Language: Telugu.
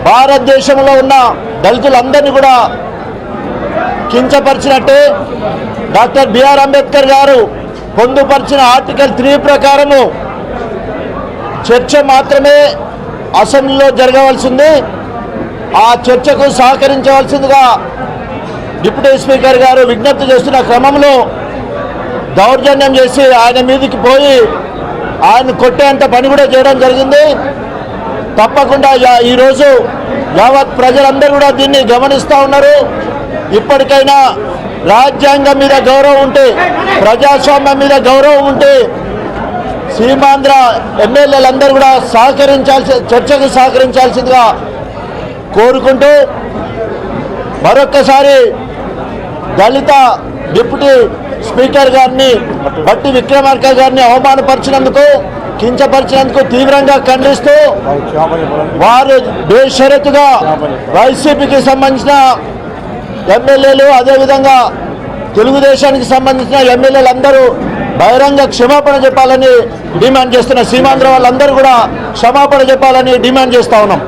భారతదేశంలో ఉన్న దళితులందరినీ కూడా కించపరిచినట్టే డాక్టర్ బిఆర్ అంబేద్కర్ గారు పొందుపరిచిన ఆర్టికల్ 3 ప్రకారము చర్చ మాత్రమే అసెంబ్లీలో జరగవలసింది. ఆ చర్చకు సహకరించవలసిందిగా డిప్యూటీ స్పీకర్ గారు విజ్ఞప్తి చేస్తున్న క్రమంలో దౌర్జన్యం చేసి ఆయన మీదకి పోయి ఆయన కొట్టేంత పని కూడా చేయడం జరిగింది. తప్పకుండా ఈరోజు యావత్ ప్రజలందరూ కూడా దీన్ని గమనిస్తూ ఉన్నారు. ఇప్పటికైనా రాజ్యాంగం మీద గౌరవం ఉంటే, ప్రజాస్వామ్యం మీద గౌరవం ఉంటే సీమాంధ్ర ఎమ్మెల్యేలందరూ కూడా చర్చకు సహకరించాల్సిందిగా కోరుకుంటూ మరొక్కసారి దళిత డిప్యూటీ స్పీకర్ గారిని బట్టి విక్రమార్క గారిని అవమానపరిచినందుకు, కించపరిచినందుకు తీవ్రంగా ఖండిస్తూ వారు బేషరతుగా వైసీపీకి సంబంధించిన ఎమ్మెల్యేలు అదేవిధంగా తెలుగుదేశానికి సంబంధించిన ఎమ్మెల్యేలందరూ బహిరంగ క్షమాపణ చెప్పాలని డిమాండ్ చేస్తున్న సీమాంధ్ర వాళ్ళందరూ కూడా క్షమాపణ చెప్పాలని డిమాండ్ చేస్తూ ఉన్నాం.